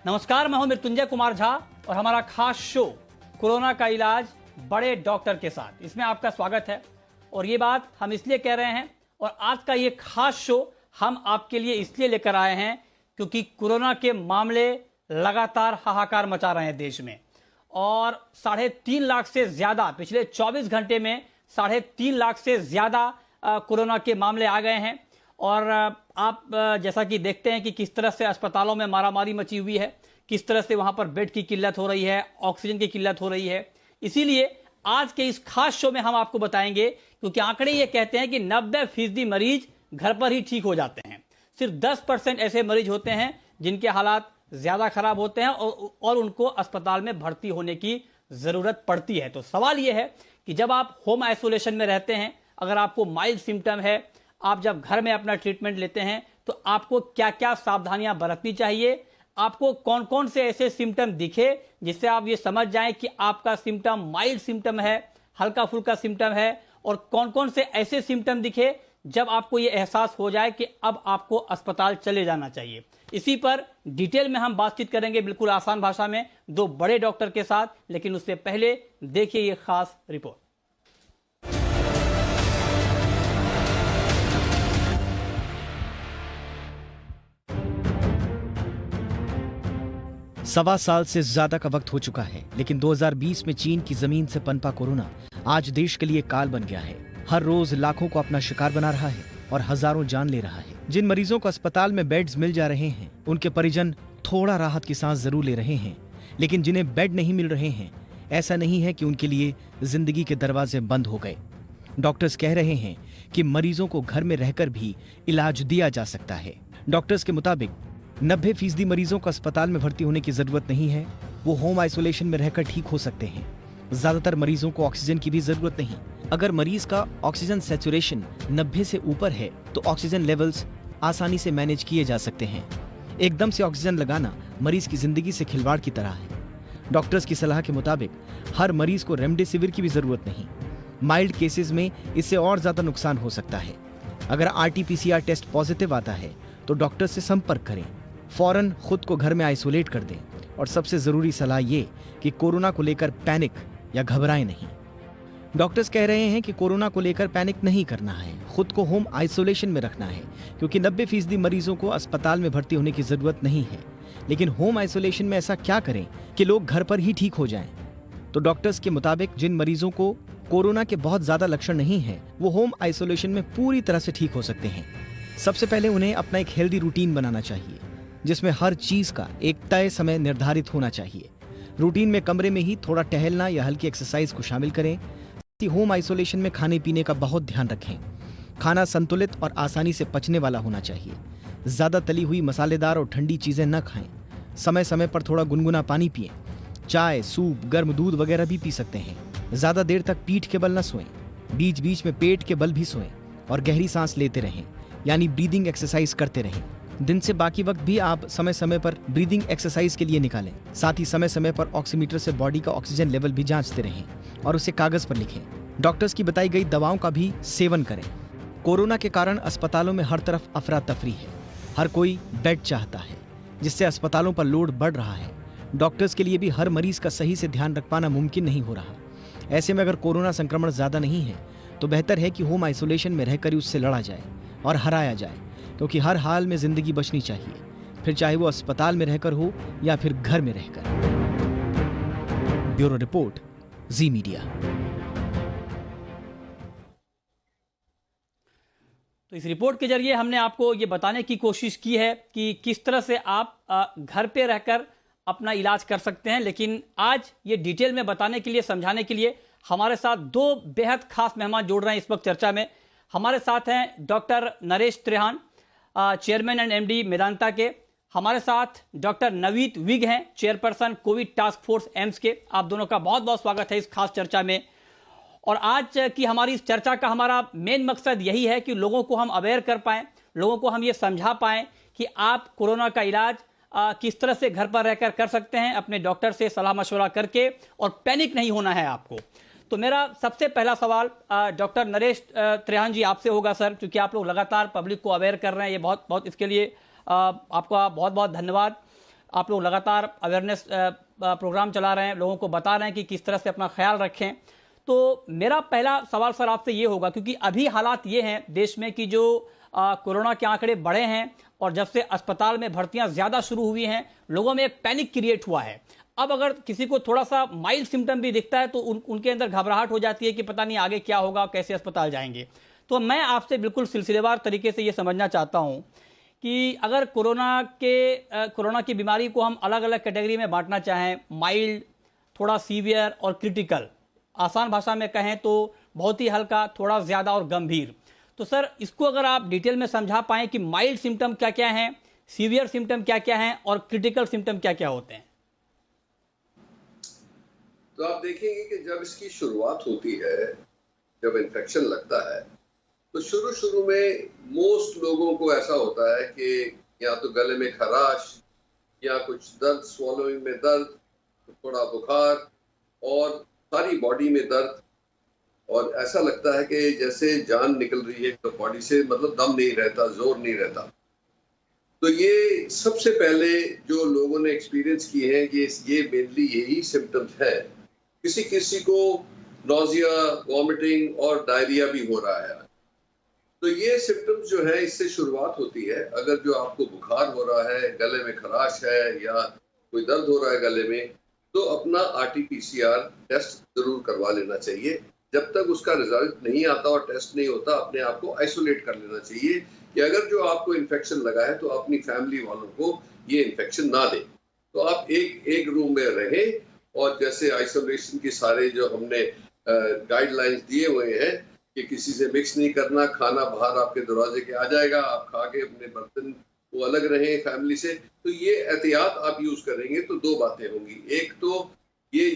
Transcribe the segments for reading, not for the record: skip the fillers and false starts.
नमस्कार, मैं हूं मृत्युंजय कुमार झा और हमारा खास शो कोरोना का इलाज बड़े डॉक्टर के साथ, इसमें आपका स्वागत है। और ये बात हम इसलिए कह रहे हैं और आज का ये खास शो हम आपके लिए इसलिए लेकर आए हैं क्योंकि कोरोना के मामले लगातार हाहाकार मचा रहे हैं देश में। और 3.5 लाख से ज्यादा पिछले 24 घंटे में 3.5 लाख से ज्यादा कोरोना के मामले आ गए हैं। और आप जैसा कि देखते हैं कि किस तरह से अस्पतालों में मारामारी मची हुई है, किस तरह से वहां पर बेड की किल्लत हो रही है, ऑक्सीजन की किल्लत हो रही है। इसीलिए आज के इस खास शो में हम आपको बताएंगे, क्योंकि आंकड़े ये कहते हैं कि 90% मरीज घर पर ही ठीक हो जाते हैं। सिर्फ 10% ऐसे मरीज होते हैं जिनके हालात ज्यादा खराब होते हैं और उनको अस्पताल में भर्ती होने की जरूरत पड़ती है। तो सवाल यह है कि जब आप होम आइसोलेशन में रहते हैं, अगर आपको माइल्ड सिम्टम है, आप जब घर में अपना ट्रीटमेंट लेते हैं तो आपको क्या क्या सावधानियां बरतनी चाहिए, आपको कौन कौन से ऐसे सिम्टम दिखे जिससे आप ये समझ जाएं कि आपका सिम्टम माइल्ड सिम्टम है, हल्का फुल्का सिम्टम है, और कौन कौन से ऐसे सिम्टम दिखे जब आपको ये एहसास हो जाए कि अब आपको अस्पताल चले जाना चाहिए। इसी पर डिटेल में हम बातचीत करेंगे बिल्कुल आसान भाषा में 2 बड़े डॉक्टर के साथ। लेकिन उससे पहले देखिए ये खास रिपोर्ट। सवा साल से ज्यादा का वक्त हो चुका है, लेकिन 2020 में चीन की जमीन से पनपा कोरोना आज देश के लिए काल बन गया है। हर रोज लाखों को अपना शिकार बना रहा है और हजारों जान ले रहा है। जिन मरीजों को अस्पताल में बेड्स मिल जा रहे हैं, उनके परिजन थोड़ा राहत की सांस जरूर ले रहे हैं, लेकिन जिन्हें बेड नहीं मिल रहे हैं, ऐसा नहीं है कि उनके लिए जिंदगी के दरवाजे बंद हो गए। डॉक्टर्स कह रहे हैं कि मरीजों को घर में रहकर भी इलाज दिया जा सकता है। डॉक्टर्स के मुताबिक 90% मरीजों को अस्पताल में भर्ती होने की जरूरत नहीं है, वो होम आइसोलेशन में रहकर ठीक हो सकते हैं। ज्यादातर मरीजों को ऑक्सीजन की भी जरूरत नहीं। अगर मरीज का ऑक्सीजन सैचुरेशन 90 से ऊपर है तो ऑक्सीजन लेवल्स आसानी से मैनेज किए जा सकते हैं। एकदम से ऑक्सीजन लगाना मरीज की जिंदगी से खिलवाड़ की तरह है। डॉक्टर्स की सलाह के मुताबिक हर मरीज को रेमडेसिविर की भी जरूरत नहीं। माइल्ड केसेस में इससे और ज्यादा नुकसान हो सकता है। अगर RT-PCR टेस्ट पॉजिटिव आता है तो डॉक्टर से संपर्क करें, फौरन खुद को घर में आइसोलेट कर दें। और सबसे जरूरी सलाह ये कि कोरोना को लेकर पैनिक या घबराएं नहीं। डॉक्टर्स कह रहे हैं कि कोरोना को लेकर पैनिक नहीं करना है, खुद को होम आइसोलेशन में रखना है, क्योंकि 90% मरीजों को अस्पताल में भर्ती होने की जरूरत नहीं है। लेकिन होम आइसोलेशन में ऐसा क्या करें कि लोग घर पर ही ठीक हो जाएं? तो डॉक्टर्स के मुताबिक जिन मरीजों को कोरोना के बहुत ज्यादा लक्षण नहीं है, वो होम आइसोलेशन में पूरी तरह से ठीक हो सकते हैं। सबसे पहले उन्हें अपना एक हेल्दी रूटीन बनाना चाहिए, जिसमें हर चीज का एक तय समय निर्धारित होना चाहिए। रूटीन में कमरे में ही थोड़ा टहलना या हल्की एक्सरसाइज को शामिल करें। होम आइसोलेशन में खाने पीने का बहुत ध्यान रखें। खाना संतुलित और आसानी से पचने वाला होना चाहिए। ज्यादा तली हुई, मसालेदार और ठंडी चीजें न खाएं। समय समय पर थोड़ा गुनगुना पानी पिएं। चाय, सूप, गर्म दूध वगैरह भी पी सकते हैं। ज्यादा देर तक पीठ के बल न सोएं। बीच बीच में पेट के बल भी सोएं और गहरी सांस लेते रहें, यानी ब्रीदिंग एक्सरसाइज करते रहें। दिन से बाकी वक्त भी आप समय समय पर ब्रीदिंग एक्सरसाइज के लिए निकालें। साथ ही समय समय पर ऑक्सीमीटर से बॉडी का ऑक्सीजन लेवल भी जांचते रहें और उसे कागज पर लिखें। डॉक्टर्स की बताई गई दवाओं का भी सेवन करें। कोरोना के कारण अस्पतालों में हर तरफ अफरा तफरी है। हर कोई बेड चाहता है, जिससे अस्पतालों पर लोड बढ़ रहा है। डॉक्टर्स के लिए भी हर मरीज का सही से ध्यान रख पाना मुमकिन नहीं हो रहा। ऐसे में अगर कोरोना संक्रमण ज्यादा नहीं है तो बेहतर है कि होम आइसोलेशन में रहकर ही उससे लड़ा जाए और हराया जाए, क्योंकि हर हाल में जिंदगी बचनी चाहिए, फिर चाहे वो अस्पताल में रहकर हो या फिर घर में रहकर। ब्यूरो रिपोर्ट, जी मीडिया। तो इस रिपोर्ट के जरिए हमने आपको ये बताने की कोशिश की है कि किस तरह से आप घर पे रहकर अपना इलाज कर सकते हैं। लेकिन आज ये डिटेल में बताने के लिए, समझाने के लिए हमारे साथ 2 बेहद खास मेहमान जुड़ रहे हैं इस वक्त चर्चा में। हमारे साथ हैं doctor Naresh Trehan, chairman and MD Medanta के। हमारे साथ डॉक्टर नवीत विग हैं, chairperson Covid task force AIIMS के। आप दोनों का बहुत बहुत स्वागत है इस खास चर्चा में। और आज की हमारी इस चर्चा का हमारा मेन मकसद यही है कि लोगों को हम अवेयर कर पाएं, लोगों को हम ये समझा पाएं कि आप कोरोना का इलाज किस तरह से घर पर रहकर कर सकते हैं, अपने डॉक्टर से सलाह मशवरा करके, और पैनिक नहीं होना है आपको। तो मेरा सबसे पहला सवाल डॉक्टर नरेश त्रेहान जी आपसे होगा सर, क्योंकि आप लोग लगातार पब्लिक को अवेयर कर रहे हैं, ये बहुत बहुत इसके लिए आपका बहुत बहुत धन्यवाद। आप लोग लगातार अवेयरनेस प्रोग्राम चला रहे हैं, लोगों को बता रहे हैं कि किस तरह से अपना ख्याल रखें। तो मेरा पहला सवाल सर आपसे ये होगा, क्योंकि अभी हालात ये हैं देश में कि जो कोरोना के आंकड़े बढ़े हैं और जब से अस्पताल में भर्तियां ज़्यादा शुरू हुई हैं, लोगों में एक पैनिक क्रिएट हुआ है। अब अगर किसी को थोड़ा सा माइल्ड सिम्टम भी दिखता है तो उनके अंदर घबराहट हो जाती है कि पता नहीं आगे क्या होगा, कैसे अस्पताल जाएंगे। तो मैं आपसे बिल्कुल सिलसिलेवार तरीके से ये समझना चाहता हूँ कि अगर कोरोना की बीमारी को हम अलग अलग कैटेगरी में बांटना चाहें, माइल्ड, थोड़ा सीवियर और क्रिटिकल, आसान भाषा में कहें तो बहुत ही हल्का, थोड़ा ज़्यादा और गंभीर, तो सर इसको अगर आप डिटेल में समझा पाएं कि माइल्ड सिम्टम क्या क्या हैं, सीवियर सिम्टम क्या क्या हैं और क्रिटिकल सिम्टम क्या क्या होते हैं। तो आप देखेंगे कि जब इसकी शुरुआत होती है, जब इन्फेक्शन लगता है, तो शुरू में मोस्ट लोगों को ऐसा होता है कि या तो गले में खराश या कुछ दर्द, स्वॉलोइंग में दर्द, थोड़ा बुखार और सारी बॉडी में दर्द, और ऐसा लगता है कि जैसे जान निकल रही है तो बॉडी से, मतलब दम नहीं रहता, जोर नहीं रहता। तो ये सबसे पहले जो लोगों ने एक्सपीरियंस किए हैं कि ये मेनली यही सिम्टम्स है। किसी किसी को नोजिया, वॉमिटिंग और डायरिया भी हो रहा है। तो ये सिम्टम्स जो है इससे शुरुआत होती है। अगर जो आपको बुखार हो रहा है, गले में खराश है या कोई दर्द हो रहा है गले में, तो अपना RT-PCR टेस्ट जरूर करवा लेना चाहिए। जब तक उसका रिजल्ट नहीं आता और टेस्ट नहीं होता, अपने आप को आइसोलेट कर लेना चाहिए कि अगर जो आपको इन्फेक्शन लगा है तो अपनी फैमिली वालों को ये इन्फेक्शन ना दे। तो आप एक रूम में रहें, और जैसे आइसोलेशन की सारे जो हमने गाइडलाइंस दिए हुए हैं कि किसी से मिक्स नहीं करना, खाना बाहर आपके दरवाजे के आ जाएगा, आप खा के अपने बर्तन वो अलग रहें फैमिली से, तो ये एहतियात आप यूज करेंगे तो दो बातें होंगी। एक तो ये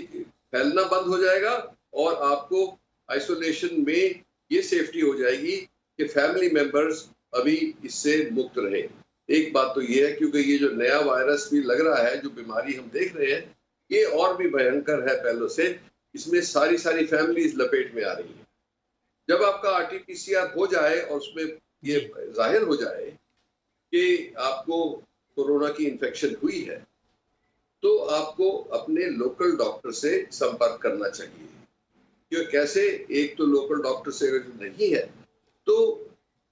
फैलना बंद हो जाएगा और आपको आइसोलेशन में ये सेफ्टी हो जाएगी कि फैमिली मेंबर्स अभी इससे मुक्त रहे। एक बात तो ये है, क्योंकि ये जो नया वायरस भी लग रहा है, जो बीमारी हम देख रहे हैं, ये और भी भयंकर है पहले से। इसमें सारी फैमिलीज लपेट में आ रही है। जब आपका RT-PCR हो जाए और उसमें ये जाहिर हो जाए कि आपको कोरोना की इन्फेक्शन हुई है, तो आपको अपने लोकल डॉक्टर से संपर्क करना चाहिए। क्यों, कैसे? एक तो लोकल डॉक्टर से अगर नहीं है तो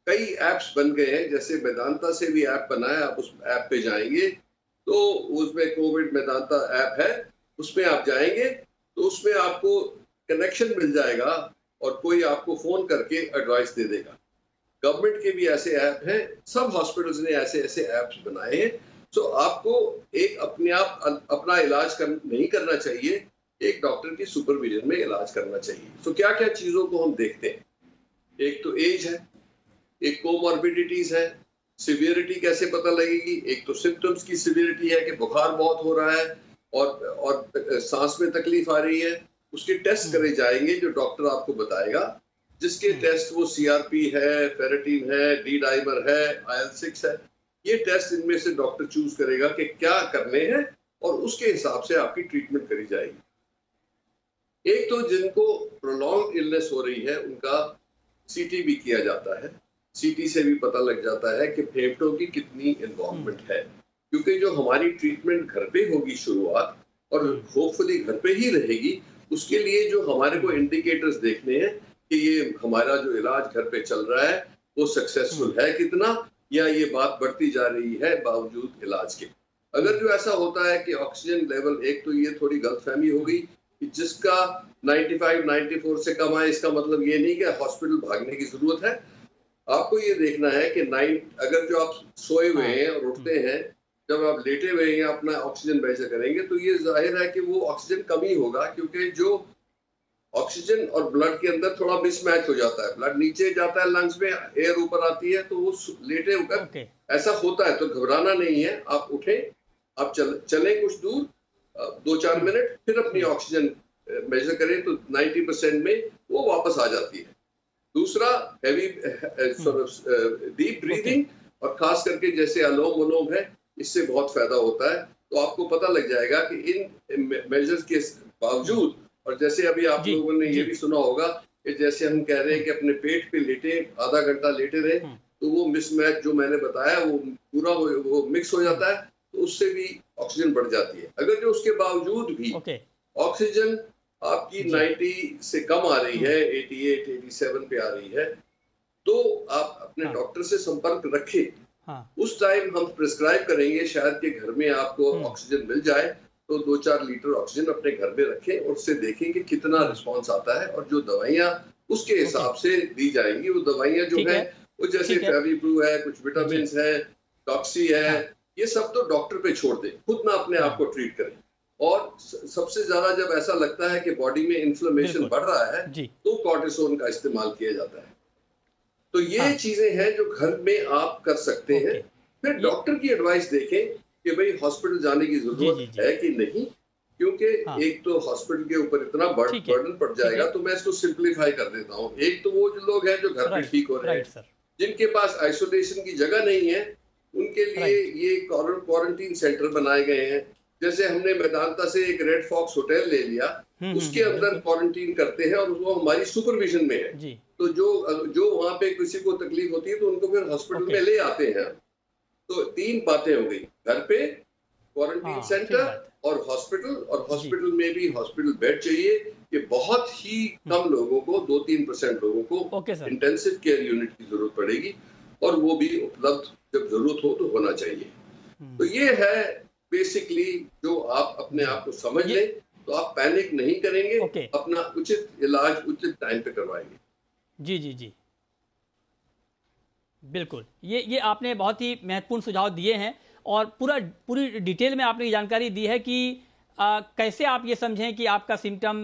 कई ऐप्स बन गए हैं, जैसे वेदांता से भी ऐप बना है। आप उस ऐप पे जाएंगे तो उसमें कोविड वेदांता ऐप है, उसमें आप जाएंगे तो उसमें आपको कनेक्शन मिल जाएगा और कोई आपको फोन करके एडवाइस दे देगा। गवर्नमेंट के भी ऐसे ऐप हैं, सब हॉस्पिटल्स ने ऐसे ऐप्स बनाए हैं। तो आपको एक अपने आप अपना इलाज नहीं करना चाहिए, एक डॉक्टर की सुपरविजन में इलाज करना चाहिए। तो क्या क्या चीजों को हम देखते हैं? एक तो एज है, एक कोमॉर्बिडिटीज है, सिवियरिटी कैसे पता लगेगी? एक तो सिम्टम्स की सिवियरिटी है कि बुखार बहुत हो रहा है और सांस में तकलीफ आ रही है, उसके टेस्ट करे जाएंगे जो डॉक्टर आपको बताएगा, जिसके टेस्ट वो CRP है, फेरेटिन है, D-डाइमर है, IL-6 है। ये टेस्ट इनमें से डॉक्टर चूज करेगा कि क्या करने हैं और उसके हिसाब से आपकी ट्रीटमेंट करी जाएगी। एक तो जिनको प्रोलॉन्ग इलनेस हो रही है उनका CT भी किया जाता है। CT से भी पता लग जाता है कि फेफड़ों की कितनी इन्वॉल्वमेंट है, क्योंकि जो हमारी ट्रीटमेंट घर पे होगी शुरुआत, और होपफुली घर पे ही रहेगी, उसके लिए जो हमारे को इंडिकेटर्स देखने हैं कि ये हमारा जो इलाज घर पे चल रहा है वो सक्सेसफुल है कितना, या ये बात बढ़ती जा रही है बावजूद इलाज के। अगर जो ऐसा होता है कि ऑक्सीजन लेवल, एक तो ये थोड़ी गलतफहमी हो गई कि जिसका 95-94 से कम है, इसका मतलब ये नहीं कि हॉस्पिटल भागने की जरूरत है। आपको ये देखना है कि अगर जो आप सोए हुए हैं और उठते हैं, जब आप लेटे हुए हैं अपना ऑक्सीजन मेजर करेंगे तो ये जाहिर है कि वो ऑक्सीजन कम ही होगा, क्योंकि जो ऑक्सीजन और ब्लड के अंदर थोड़ा मिसमैच हो जाता है। ब्लड नीचे जाता है लंग्स में, एयर ऊपर आती है, तो वो लेटे होकर ऐसा होता है। तो घबराना नहीं है, आप उठें, आप चलें कुछ दूर 2-4 मिनट, फिर अपनी ऑक्सीजन मेजर करें तो 90% में वो वापस आ जाती है। दूसरा, हैवी डीप ब्रीदिंग, और खास करके जैसे अलोम विलोम है, इससे बहुत फायदा होता है। तो आपको पता लग जाएगा कि इन मेजर्स के बावजूद, और जैसे अभी आप लोगों ने ये भी सुना होगा कि जैसे हम कह रहे हैं कि अपने पेट पे लेटे आधा घंटा लेटे रहे, तो वो मिसमैच जो मैंने बताया वो पूरा वो मिक्स हो जाता है, तो उससे भी ऑक्सीजन बढ़ जाती है। अगर जो उसके बावजूद भी ओके ऑक्सीजन आपकी जी 90 से कम आ रही है, 88, 87 पे आ रही है, तो आप अपने हाँ डॉक्टर से संपर्क रखें। हाँ उस टाइम हम प्रिस्क्राइब करेंगे, शायद कि घर में आपको ऑक्सीजन मिल जाए, तो 2-4 लीटर ऑक्सीजन अपने घर में रखें और उससे देखें कि कितना रिस्पॉन्स आता है, और जो दवाइयाँ उसके ओके हिसाब से दी जाएंगी। वो दवाइयाँ जो ठीक है है वो जैसे ठीक है फेविक्रू है, कुछ जी विटामिन है, टॉक्सी है, हाँ ये सब तो डॉक्टर पे छोड़ दें, खुद ना अपने आप को ट्रीट करें। और सबसे ज्यादा जब ऐसा लगता है कि बॉडी में इन्फ्लेमेशन बिल्कुल बढ़ रहा है, जी तो कॉर्टिसोन का इस्तेमाल किया जाता है। तो ये हाँ चीजें हैं जो घर में आप कर सकते हैं। ओके फिर ये डॉक्टर की एडवाइस देखें कि भाई हॉस्पिटल जाने की जी जरूरत जी है कि नहीं, क्योंकि हाँ एक तो हॉस्पिटल के ऊपर इतना ठीक है बर्डन पड़ ठीक है जाएगा। तो मैं इसको सिंप्लीफाई कर देता हूँ। एक तो वो जो लोग हैं जो घर पे राइट ठीक हो रहे हैं, राइट सर जिनके पास आइसोलेशन की जगह नहीं है, उनके लिए राइट ये क्वारंटीन सेंटर बनाए गए हैं। जैसे हमने मेदांता से एक रेड फॉक्स होटल ले लिया, उसके अंदर बिल्कुल क्वारंटीन करते हैं और वो हमारी सुपरविजन में है। जी तो जो वहां पे किसी को तकलीफ होती है तो उनको फिर हॉस्पिटल ओके में ले आते हैं। तो 3 बातें हो गई, घर पे, क्वारंटीन हाँ ठीक सेंटर बात और हॉस्पिटल। और जी हॉस्पिटल में भी हॉस्पिटल बेड चाहिए कि बहुत ही कम लोगों को, 2-3% लोगों को okay sir intensive care unit की जरूरत पड़ेगी, और वो भी उपलब्ध जब जरूरत हो तो होना चाहिए। तो ये है बेसिकली, जो आप अपने जी आप को समझ ये लें तो आप पैनिक नहीं करेंगे, ओके अपना उचित इलाज उचित टाइम पे करवाएंगे। जी जी जी बिल्कुल ये आपने बहुत ही महत्वपूर्ण सुझाव दिए हैं और पूरी डिटेल में आपने ये जानकारी दी है कि कैसे आप ये समझें कि आपका सिम्टम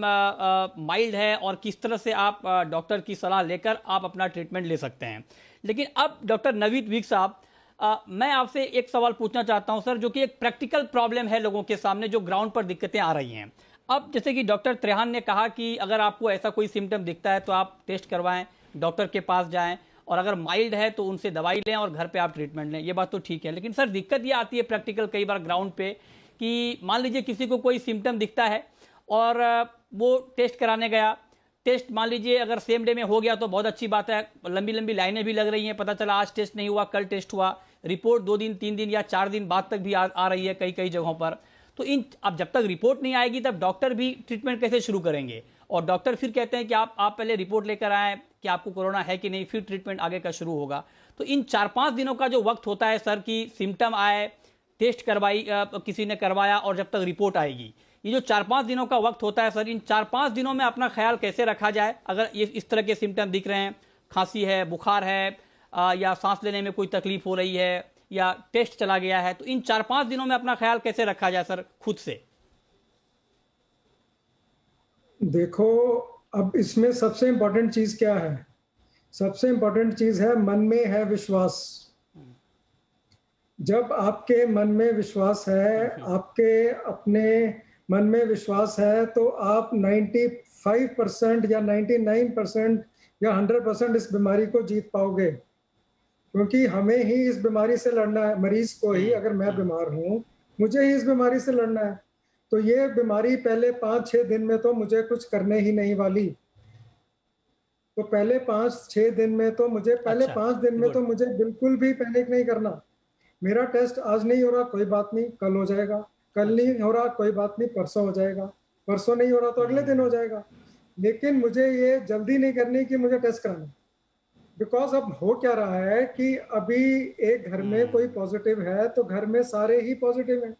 माइल्ड है और किस तरह से आप डॉक्टर की सलाह लेकर आप अपना ट्रीटमेंट ले सकते हैं। लेकिन अब डॉक्टर नवीद विक साहब, मैं आपसे एक सवाल पूछना चाहता हूं सर, जो कि एक प्रैक्टिकल प्रॉब्लम है लोगों के सामने, जो ग्राउंड पर दिक्कतें आ रही हैं। अब जैसे कि डॉक्टर त्रेहान ने कहा कि अगर आपको ऐसा कोई सिम्टम दिखता है तो आप टेस्ट करवाएं, डॉक्टर के पास जाएं, और अगर माइल्ड है तो उनसे दवाई लें और घर पे आप ट्रीटमेंट लें। ये बात तो ठीक है, लेकिन सर दिक्कत ये आती है प्रैक्टिकल कई बार ग्राउंड पे कि मान लीजिए किसी को कोई सिम्टम दिखता है और वो टेस्ट कराने गया, टेस्ट मान लीजिए अगर सेम डे में हो गया तो बहुत अच्छी बात है, लंबी लंबी लाइनें भी लग रही हैं, पता चला आज टेस्ट नहीं हुआ कल टेस्ट हुआ, रिपोर्ट 2 दिन 3 दिन या 4 दिन बाद तक भी आ रही है कई कई जगहों पर। तो अब जब तक रिपोर्ट नहीं आएगी तब डॉक्टर भी ट्रीटमेंट कैसे शुरू करेंगे? और डॉक्टर फिर कहते हैं कि आप पहले रिपोर्ट लेकर आएँ कि आपको कोरोना है कि नहीं, फिर ट्रीटमेंट आगे का शुरू होगा। तो इन 4-5 दिनों का जो वक्त होता है सर, कि सिम्टम आए, टेस्ट किसी ने करवाया और जब तक रिपोर्ट आएगी, ये जो 4-5 दिनों का वक्त होता है सर, इन 4-5 दिनों में अपना ख्याल कैसे रखा जाए अगर ये इस तरह के सिम्टम दिख रहे हैं, खांसी है, बुखार है, या सांस लेने में कोई तकलीफ हो रही है, या टेस्ट चला गया है, तो इन 4-5 दिनों में अपना ख्याल कैसे रखा जाए सर खुद से? देखो, अब इसमें सबसे इंपॉर्टेंट चीज क्या है? सबसे इंपॉर्टेंट चीज है मन में है विश्वास। जब आपके मन में विश्वास है, आपके अपने मन में विश्वास है, तो आप 95% या 99% या 100% इस बीमारी को जीत पाओगे। क्योंकि हमें ही इस बीमारी से लड़ना है, मरीज को ही। अगर मैं बीमार हूँ, मुझे ही इस बीमारी से लड़ना है। तो ये बीमारी पहले 5-6 दिन में तो मुझे कुछ करने ही नहीं वाली। तो पहले 5-6 दिन में तो मुझे, पहले 5 दिन में तो मुझे बिल्कुल भी पैनिक नहीं करना। मेरा टेस्ट आज नहीं हो रहा, कोई बात नहीं, कल हो जाएगा। कल नहीं हो रहा, कोई बात नहीं, परसों हो जाएगा। परसों नहीं हो रहा तो अगले दिन हो जाएगा। लेकिन मुझे ये जल्दी नहीं करनी कि मुझे टेस्ट कराना। बिकॉज अब हो क्या रहा है कि अभी एक घर में कोई पॉजिटिव है तो घर में सारे ही पॉजिटिव हैं।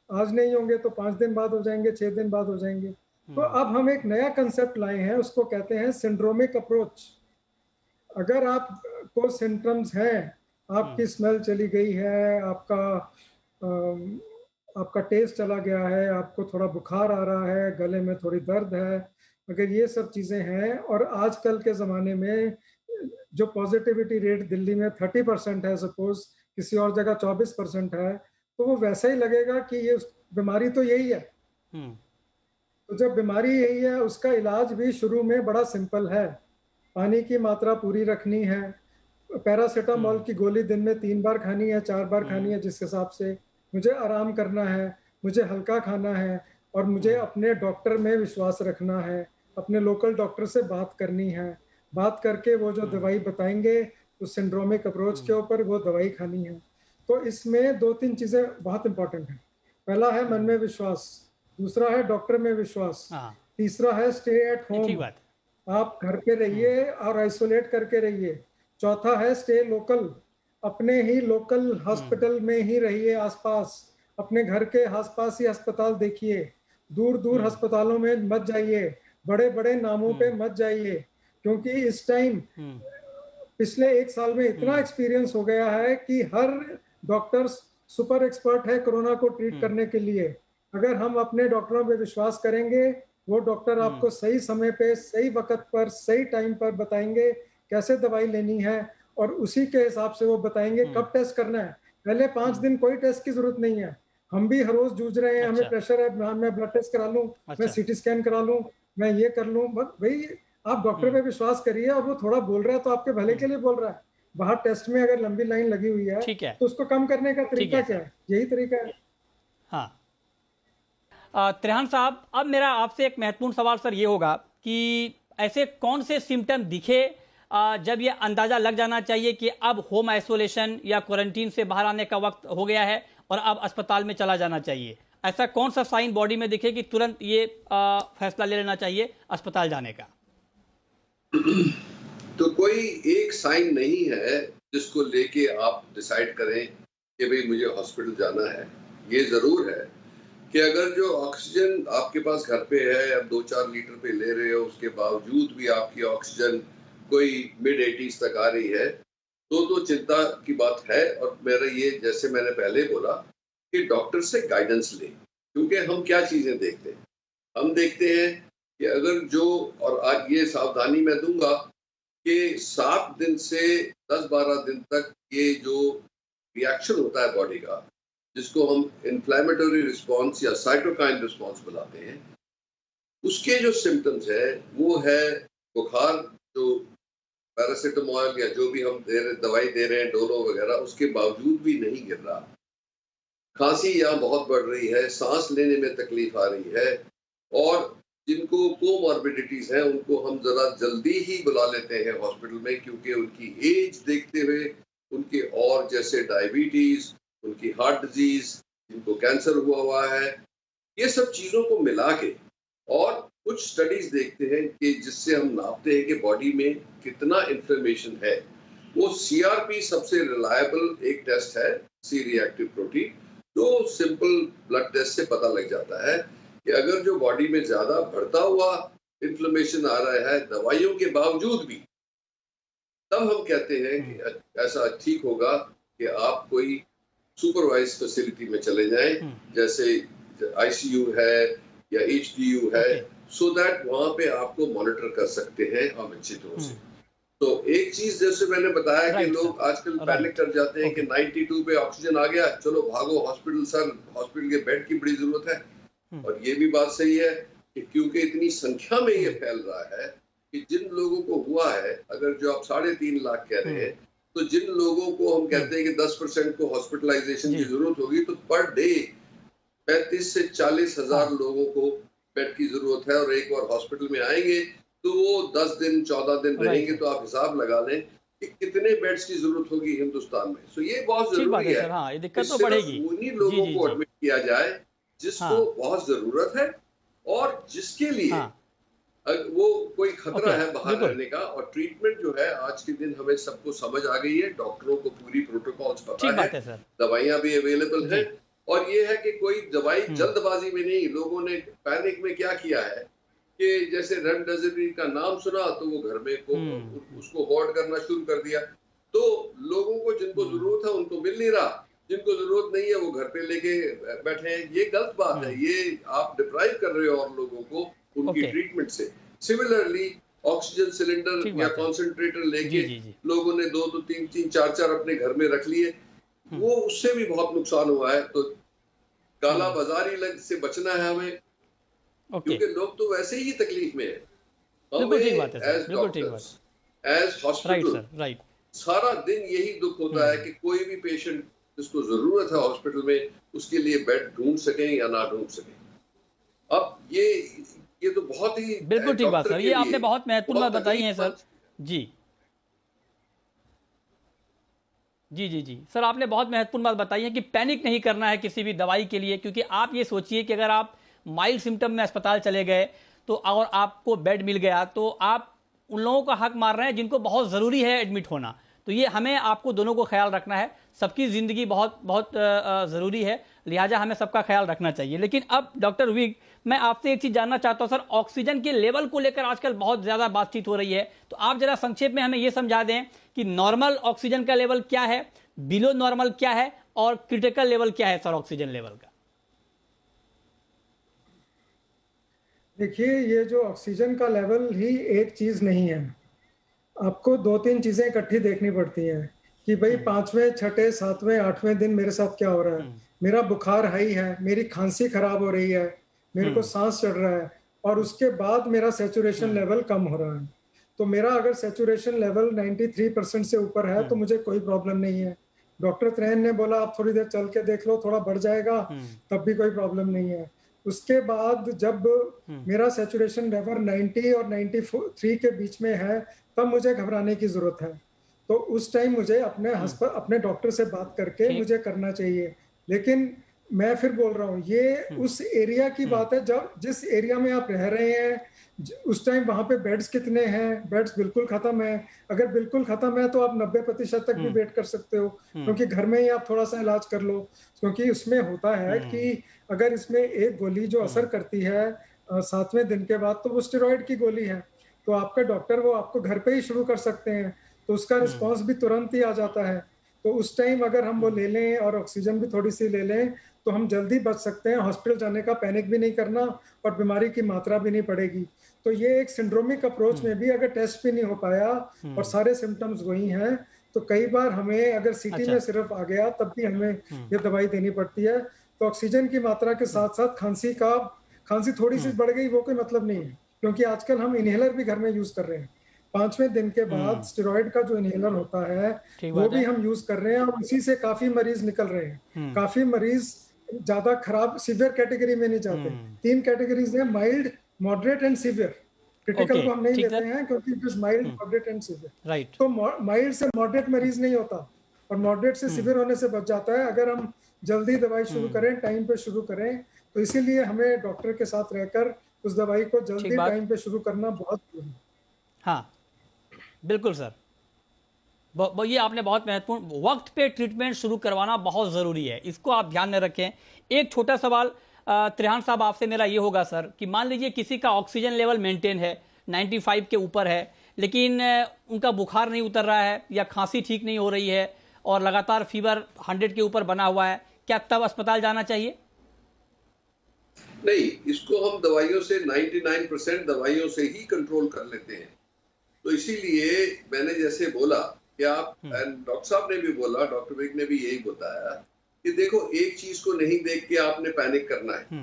आज नहीं होंगे तो 5 दिन बाद हो जाएंगे, 6 दिन बाद हो जाएंगे। तो अब हम एक नया कंसेप्ट लाए हैं, उसको कहते हैं सिंड्रोमिक अप्रोच। अगर आपको सिम्टम्स हैं, आपकी स्मेल चली गई है, आपका टेस्ट चला गया है, आपको थोड़ा बुखार आ रहा है, गले में थोड़ी दर्द है, अगर ये सब चीज़ें हैं, और आजकल के ज़माने में जो पॉजिटिविटी रेट दिल्ली में 30% है, सपोज किसी और जगह 24% है, तो वो वैसा ही लगेगा कि ये बीमारी तो यही है। तो जब बीमारी यही है, उसका इलाज भी शुरू में बड़ा सिंपल है। पानी की मात्रा पूरी रखनी है, पैरासीटामोल की गोली दिन में 3 बार खानी है, 4 बार खानी है, जिस हिसाब से मुझे आराम करना है, मुझे हल्का खाना है, और मुझे अपने डॉक्टर में विश्वास रखना है, अपने लोकल डॉक्टर से बात करनी है। बात करके वो जो दवाई बताएंगे उस सिंड्रोमिक अप्रोच के ऊपर वो दवाई खानी है। तो इसमें 2-3 चीज़ें बहुत इंपॉर्टेंट हैं। पहला है मन में विश्वास, दूसरा है डॉक्टर में विश्वास, हाँ तीसरा है स्टे एट ये ठीक होम, बात आप घर पे रहिए और आइसोलेट करके रहिए। चौथा है स्टे लोकल, अपने ही लोकल हॉस्पिटल में ही रहिए, आसपास अपने घर के आसपास ही अस्पताल देखिए, दूर दूर अस्पतालों में मत जाइए, बड़े बड़े नामों पे मत जाइए, क्योंकि इस टाइम पिछले एक साल में इतना एक्सपीरियंस हो गया है कि हर डॉक्टर्स सुपर एक्सपर्ट है कोरोना को ट्रीट करने के लिए। अगर हम अपने डॉक्टरों पे विश्वास करेंगे, वो डॉक्टर आपको सही समय पे, सही वक्त पर, सही टाइम पर बताएंगे कैसे दवाई लेनी है, और उसी के हिसाब से वो बताएंगे कब टेस्ट करना है। पहले 5 दिन कोई टेस्ट की जरूरत नहीं है। हम भी हर रोज जूझ रहे हैं, अच्छा। हमें प्रेशर है, मैं ब्लड टेस्ट करा लूं, मैं अच्छा। सीटी स्कैन करा लूं, मैं ये कर लूं। भाई आप डॉक्टर पे विश्वास करिए, और वो थोड़ा बोल रहा है तो आपके भले के लिए बोल रहा है। बाहर टेस्ट में अगर लंबी लाइन लगी हुई है ठीक है। तो उसको कम करने का तरीका है, क्या है? यही तरीका है। हाँ त्रेहान साहब, अब मेरा आपसे एक महत्वपूर्ण सवाल सर ये होगा कि ऐसे कौन से सिम्टम दिखे जब ये अंदाजा लग जाना चाहिए कि अब होम आइसोलेशन या क्वारंटीन से बाहर आने का वक्त हो गया है और अब अस्पताल में चला जाना चाहिए? ऐसा कौन सा साइन बॉडी में दिखे कि तुरंत ये फैसला ले लेना चाहिए अस्पताल जाने का? तो कोई एक साइन नहीं है जिसको लेके आप डिसाइड करें कि भाई मुझे हॉस्पिटल जाना है। ये जरूर है कि अगर जो ऑक्सीजन आपके पास घर पे है, अब 2-4 लीटर पे ले रहे हो, उसके बावजूद भी आपकी ऑक्सीजन कोई मिड 80s तक आ रही है, तो चिंता की बात है। और मेरा ये, जैसे मैंने पहले बोला, कि डॉक्टर से गाइडेंस लें, क्योंकि हम क्या चीजें देखते हैं, हम देखते हैं कि अगर जो, और आज ये सावधानी मैं दूंगा कि 7 दिन से 10-12 दिन तक ये जो रिएक्शन होता है बॉडी का, जिसको हम इन्फ्लेमेटरी रिस्पॉन्स या साइटोकाइन रिस्पॉन्स बुलाते हैं, उसके जो सिम्टम्स है वो है बुखार, जो पैरासिटामोल या जो भी हम दवाई दे रहे हैं, डोलो वगैरह, उसके बावजूद भी नहीं गिर रहा। खांसी यहाँ बहुत बढ़ रही है, सांस लेने में तकलीफ आ रही है, और जिनको कोमॉर्बिडिटीज हैं उनको हम जरा जल्दी ही बुला लेते हैं हॉस्पिटल में, क्योंकि उनकी एज देखते हुए, उनके और जैसे डायबिटीज, उनकी हार्ट डिजीज, जिनको कैंसर हुआ है, ये सब चीजों को मिला के और कुछ स्टडीज देखते हैं कि जिससे हम नापते हैं कि बॉडी में कितना इन्फ्लेमेशन है। वो सीआरपी सबसे रिलायबल एक टेस्ट है, सी रिएक्टिव प्रोटीन, जो सिंपल ब्लड टेस्ट से पता लग जाता है कि अगर जो बॉडी में ज्यादा बढ़ता हुआ इन्फ्लेमेशन आ रहा है दवाइयों के बावजूद भी, तब हम कहते हैं कि ऐसा ठीक होगा कि आप कोई सुपरवाइज फैसिलिटी में चले जाएं, जैसे आईसीयू है या एचडीयू है, सो दैट वहां पे आपको मॉनिटर कर सकते हैं हम अच्छी तरह से। तो एक चीज जैसे मैंने बताया कि लोग आजकल पैनिक कर जाते हैं कि 92 पे ऑक्सीजन आ गया, चलो भागो हॉस्पिटल, सर हॉस्पिटल के बेड की बड़ी जरूरत है। और ये भी बात सही है कि क्योंकि इतनी संख्या में ये फैल रहा है कि जिन लोगों को हुआ है, अगर जो आप 3.5 लाख कह रहे हैं, तो जिन लोगों को हम कहते हैं कि 10% को हॉस्पिटलाइजेशन की जरूरत होगी, तो पर डे 35 से 40 हजार लोगों को बेड की जरूरत है, और एक बार हॉस्पिटल में आएंगे तो वो 10 दिन 14 दिन रहेंगे, तो आप हिसाब लगा लें कि कितने बेड्स की जरूरत होगी हिंदुस्तान में। सो ये बहुत जरूरी है। हाँ, ये दिक्कत तो बढ़ेगी। उन्हीं लोगों को एडमिट किया जाए जिसको बहुत जरूरत है और जिसके लिए वो कोई खतरा है बाहर रहने का। और ट्रीटमेंट जो है आज के दिन हमें सबको समझ आ गई है, डॉक्टरों को पूरी प्रोटोकॉल्स पता है, दवाइयां भी अवेलेबल है। और ये है कि कोई दवाई जल्दबाजी में नहीं, लोगों ने पैनिक में क्या किया है कि जैसे रेमडेसिविर का नाम सुना तो वो घर में उसको होल्ड करना शुरू कर दिया। तो लोगों को जिनको जरूरत है उनको मिल नहीं रहा, जिनको जरूरत नहीं है वो घर पे लेके बैठे हैं। ये गलत बात है, ये आप डिप्राइव कर रहे हो और लोगों को उनकी ट्रीटमेंट से। सिमिलरली ऑक्सीजन सिलेंडर या कॉन्सेंट्रेटर लेके लोगों ने 2 3 4 अपने घर में रख लिए, वो उससे भी बहुत नुकसान हुआ है। तो काला बाजारी से बचना है हमें, क्योंकि लोग तो वैसे ही तकलीफ में है। एज हॉस्पिटल सारा दिन यही दुख होता है कि कोई भी पेशेंट जिसको जरूरत है हॉस्पिटल में, उसके लिए बेड ढूंढ सकें या ना ढूंढ सकें। अब ये तो बहुत ही बिल्कुल ठीक बात सर, ये आपने बहुत महत्वपूर्ण बात बताई है सर जी। जी जी जी सर, आपने बहुत महत्वपूर्ण बात बताई है कि पैनिक नहीं करना है किसी भी दवाई के लिए, क्योंकि आप ये सोचिए कि अगर आप माइल्ड सिम्टम में अस्पताल चले गए तो और आपको बेड मिल गया तो आप उन लोगों का हक मार रहे हैं जिनको बहुत ज़रूरी है एडमिट होना। तो ये हमें आपको दोनों को ख्याल रखना है, सबकी ज़िंदगी बहुत बहुत ज़रूरी है, लिहाजा हमें सबका ख्याल रखना चाहिए। लेकिन अब डॉक्टर विग, मैं आपसे एक चीज़ जानना चाहता हूँ सर, ऑक्सीजन के लेवल को लेकर आजकल बहुत ज़्यादा बातचीत हो रही है, तो आप ज़रा संक्षेप में हमें ये समझा दें कि नॉर्मल ऑक्सीजन का लेवल क्या है, बिलो नॉर्मल क्या है और क्रिटिकल लेवल क्या है सर ऑक्सीजन लेवल का। देखिए, ये जो ऑक्सीजन का लेवल ही एक चीज नहीं है, आपको दो तीन चीजें इकट्ठी देखनी पड़ती हैं कि भाई पांचवें छठे सातवें आठवें दिन मेरे साथ क्या हो रहा है। मेरा बुखार हाई है, मेरी खांसी खराब हो रही है, मेरे को सांस चढ़ रहा है, और उसके बाद मेरा सैचुरेशन लेवल कम हो रहा है। तो मेरा अगर सैचुरेशन लेवल 93% से ऊपर है तो मुझे कोई प्रॉब्लम नहीं है। डॉक्टर त्रेन ने बोला आप थोड़ी देर चल के देख लो, थोड़ा बढ़ जाएगा, तब भी कोई प्रॉब्लम नहीं है। उसके बाद जब मेरा सैचुरेशन लेवल 90 और 93 के बीच में है, तब मुझे घबराने की जरूरत है। तो उस टाइम मुझे अपने डॉक्टर से बात करके मुझे करना चाहिए। लेकिन मैं फिर बोल रहा हूँ, ये उस एरिया की बात है जब जिस एरिया में आप रह रहे हैं उस टाइम वहां पे बेड्स कितने हैं, बेड्स बिल्कुल खत्म है। अगर बिल्कुल खत्म है तो आप 90% तक भी वेट कर सकते हो, क्योंकि घर में ही आप थोड़ा सा इलाज कर लो। क्योंकि उसमें होता है कि अगर इसमें एक गोली जो असर करती है 7वें दिन के बाद, तो वो स्टेरॉइड की गोली है। तो आपका डॉक्टर वो आपको घर पे ही शुरू कर सकते हैं, तो उसका रिस्पॉन्स भी तुरंत ही आ जाता है। तो उस टाइम अगर हम वो ले लें और ऑक्सीजन भी थोड़ी सी ले लें तो हम जल्दी बच सकते हैं। हॉस्पिटल जाने का पैनिक भी नहीं करना और बीमारी की मात्रा भी नहीं बढ़ेगी। तो ये एक सिंड्रोमिक अप्रोच में भी अगर टेस्ट भी नहीं हो पाया और सारे सिम्टम्स वही हैं, तो कई बार हमें अगर सीटी में सिर्फ आ गया तब भी हमें ये दवाई देनी पड़ती है। तो ऑक्सीजन की मात्रा के साथ साथ खांसी थोड़ी सी बढ़ गई वो कोई मतलब नहीं है, क्योंकि आजकल हम इनहेलर भी घर में यूज कर रहे हैं। 5वें दिन के बाद स्टेरॉइड का जो इनहेलर होता है वो भी हम यूज कर रहे हैं, और उसी से काफी मरीज निकल रहे हैं। काफी मरीज ज्यादा खराब सीवियर कैटेगरी में नहीं जाते। 3 कैटेगरीज है, mild, moderate and severe. Critical को हम नहीं लेते हैं क्योंकि it is mild, moderate and severe. Right. तो माइल्ड से मॉडरेट मरीज नहीं होता और मॉडरेट से सीवियर होने से बच जाता है अगर हम जल्दी दवाई शुरू करें, टाइम पे शुरू करें। तो इसीलिए हमें डॉक्टर के साथ रहकर उस दवाई को जल्दी टाइम पे शुरू करना बहुत जरूरी है। हाँ बिल्कुल सर, ये आपने बहुत महत्वपूर्ण, वक्त पे ट्रीटमेंट शुरू करवाना बहुत ज़रूरी है, इसको आप ध्यान में रखें। एक छोटा सवाल त्रेहान साहब आपसे मेरा ये होगा सर कि मान लीजिए किसी का ऑक्सीजन लेवल मेंटेन है, 95 के ऊपर है, लेकिन उनका बुखार नहीं उतर रहा है या खांसी ठीक नहीं हो रही है और लगातार फीवर 100 के ऊपर बना हुआ है, क्या तब अस्पताल जाना चाहिए? नहीं, इसको हम दवाइयों से 99% दवाइयों से ही कंट्रोल कर लेते हैं। तो इसीलिए मैंने जैसे बोला कि आप, डॉक्टर साहब ने भी बोला, डॉक्टर विग ने भी यही बताया कि देखो एक चीज को नहीं देख के आपने पैनिक करना है,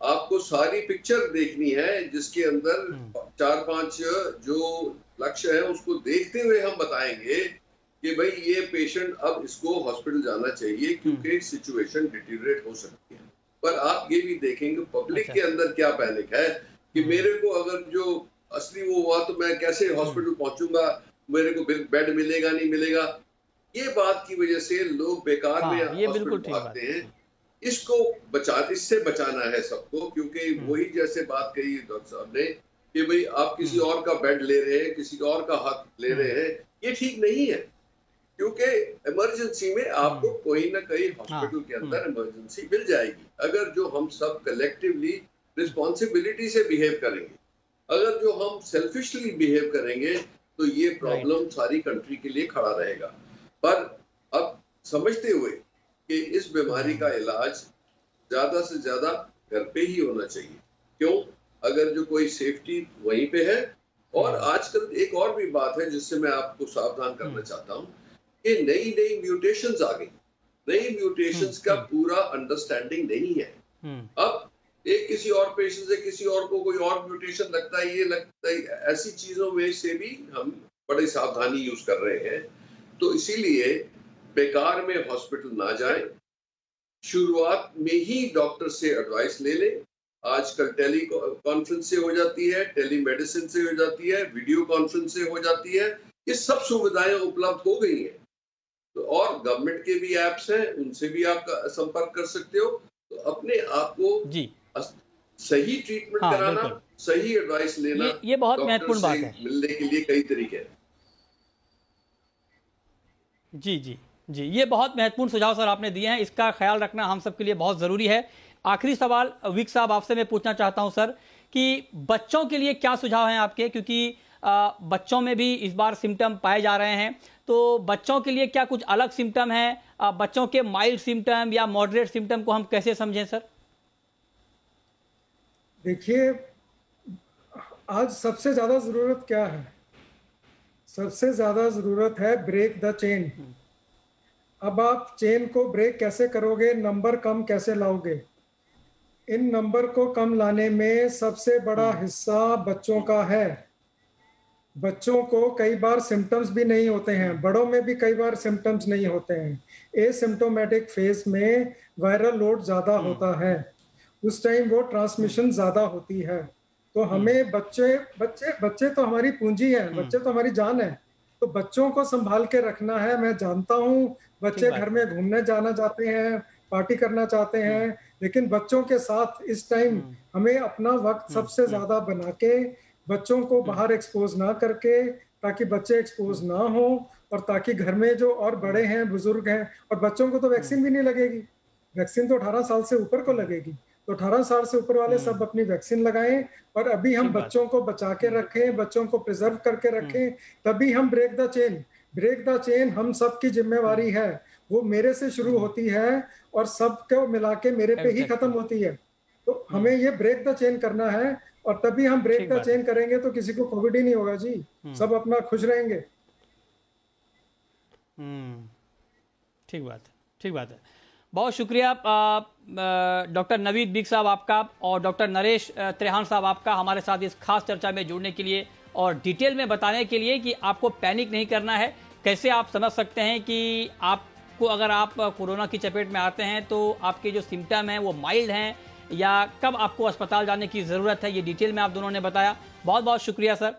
आपको सारी पिक्चर देखनी है जिसके अंदर 4-5 जो लक्ष्य है उसको देखते हुए हम बताएंगे कि भाई ये पेशेंट अब इसको हॉस्पिटल जाना चाहिए क्योंकि सिचुएशन डिटीरियरेट हो सकती है। पर आप ये भी देखेंगे पब्लिक के अंदर क्या पैनिक है कि मेरे को अगर जो असली वो हुआ तो मैं कैसे हॉस्पिटल पहुंचूंगा, मेरे को बेड मिलेगा नहीं मिलेगा। ये बात की वजह से लोग बेकार में हॉस्पिटल भागते हैं। इससे बचाना है सबको, क्योंकि वही जैसे बात कही डॉक्टर साहब ने कि भाई आप किसी और का बेड ले रहे हैं, किसी और का हक ले रहे हैं, ये ठीक नहीं है। क्योंकि इमरजेंसी में आपको कोई ना कहीं हॉस्पिटल के अंदर इमरजेंसी मिल जाएगी, अगर जो हम सब कलेक्टिवली रिस्पॉन्सिबिलिटी से बिहेव करेंगे। अगर जो हम सेल्फिशली बिहेव करेंगे तो ये प्रॉब्लम सारी कंट्री के लिए खड़ा रहेगा। पर अब समझते हुए कि इस बीमारी का इलाज ज्यादा से ज्यादा घर पे ही होना चाहिए, क्यों, अगर जो कोई सेफ्टी वहीं पे है। और आजकल एक और भी बात है जिससे मैं आपको सावधान करना चाहता हूँ कि नई नई म्यूटेशंस आ गई। नई म्यूटेशंस का पूरा अंडरस्टैंडिंग नहीं है। अब एक किसी और पेशेंट से किसी और को कोई और म्यूटेशन लगता है, ये लगता है, ऐसी चीजों में से भी हम बड़ी सावधानी यूज कर रहे हैं। तो इसीलिए बेकार में हॉस्पिटल ना जाएं, शुरुआत में ही डॉक्टर से एडवाइस ले लें। आजकल टेली कॉन्फ्रेंस से हो जाती है, टेली मेडिसिन से हो जाती है, वीडियो कॉन्फ्रेंस से हो जाती है, ये सब सुविधाएं उपलब्ध हो गई हैं। तो और गवर्नमेंट के भी ऐप्स हैं, उनसे भी आप संपर्क कर सकते हो। तो अपने आप को जी सही ट्रीटमेंट हाँ कराना, बिल्कुल, सही एडवाइस लेना, ये बहुत डॉक्टर महत्वपूर्ण से बात है। मिलने के लिए कई तरीके हैं। जी जी जी, ये बहुत महत्वपूर्ण सुझाव सर आपने दिए हैं, इसका ख्याल रखना हम सबके लिए बहुत ज़रूरी है। आखिरी सवाल विक साहब आपसे मैं पूछना चाहता हूं सर कि बच्चों के लिए क्या सुझाव हैं आपके, क्योंकि बच्चों में भी इस बार सिम्टम पाए जा रहे हैं, तो बच्चों के लिए क्या कुछ अलग सिम्टम हैं? बच्चों के माइल्ड सिम्टम या मॉडरेट सिम्टम को हम कैसे समझें सर? देखिए, आज सबसे ज्यादा जरूरत क्या है? सबसे ज्यादा जरूरत है ब्रेक द चेन। अब आप चेन को ब्रेक कैसे करोगे, नंबर कम कैसे लाओगे? इन नंबर को कम लाने में सबसे बड़ा हिस्सा बच्चों का है। बच्चों को कई बार सिम्टम्स भी नहीं होते हैं, बड़ों में भी कई बार सिम्टम्स नहीं होते हैं। एसिम्प्टोमेटिक फेज में वायरल लोड ज्यादा होता है, उस टाइम वो ट्रांसमिशन ज्यादा होती है। तो हमें बच्चे बच्चे बच्चे तो हमारी पूंजी है, बच्चे तो हमारी जान है। तो बच्चों को संभाल के रखना है। मैं जानता हूँ ठीक बच्चे बात घर है। में घूमने जाना चाहते हैं, पार्टी करना चाहते हैं, लेकिन बच्चों के साथ इस टाइम हमें अपना वक्त सबसे ज्यादा बना के बच्चों को बाहर एक्सपोज ना करके, ताकि बच्चे एक्सपोज ना हो, और ताकि घर में जो और बड़े हैं, बुजुर्ग हैं, और बच्चों को तो वैक्सीन भी नहीं लगेगी, वैक्सीन तो 18 साल से ऊपर को लगेगी। तो 18 साल से ऊपर वाले सब अपनी वैक्सीन लगाएं, और अभी हम ठीक बात। बच्चों को बचा के रखें, बच्चों को प्रिजर्व करके रखें, तभी हम ब्रेक द चेन हम सबकी जिम्मेवारी है। वो मेरे से शुरू होती है और सबको मिला के मेरे पे ही खत्म होती है। तो हमें ये ब्रेक द चेन करना है, और तभी हम ब्रेक ठीक द बात है। चेन करेंगे तो किसी को कोविड ही नहीं होगा जी, सब अपना खुश रहेंगे। ठीक बात है, ठीक बात है। बहुत शुक्रिया डॉक्टर नवीद बिग साहब आपका, और डॉक्टर नरेश त्रेहान साहब आपका हमारे साथ इस खास चर्चा में जुड़ने के लिए और डिटेल में बताने के लिए कि आपको पैनिक नहीं करना है। कैसे आप समझ सकते हैं कि आपको अगर आप कोरोना की चपेट में आते हैं तो आपके जो सिम्टम हैं वो माइल्ड हैं, या कब आपको अस्पताल जाने की ज़रूरत है, ये डिटेल में आप दोनों ने बताया। बहुत बहुत शुक्रिया सर।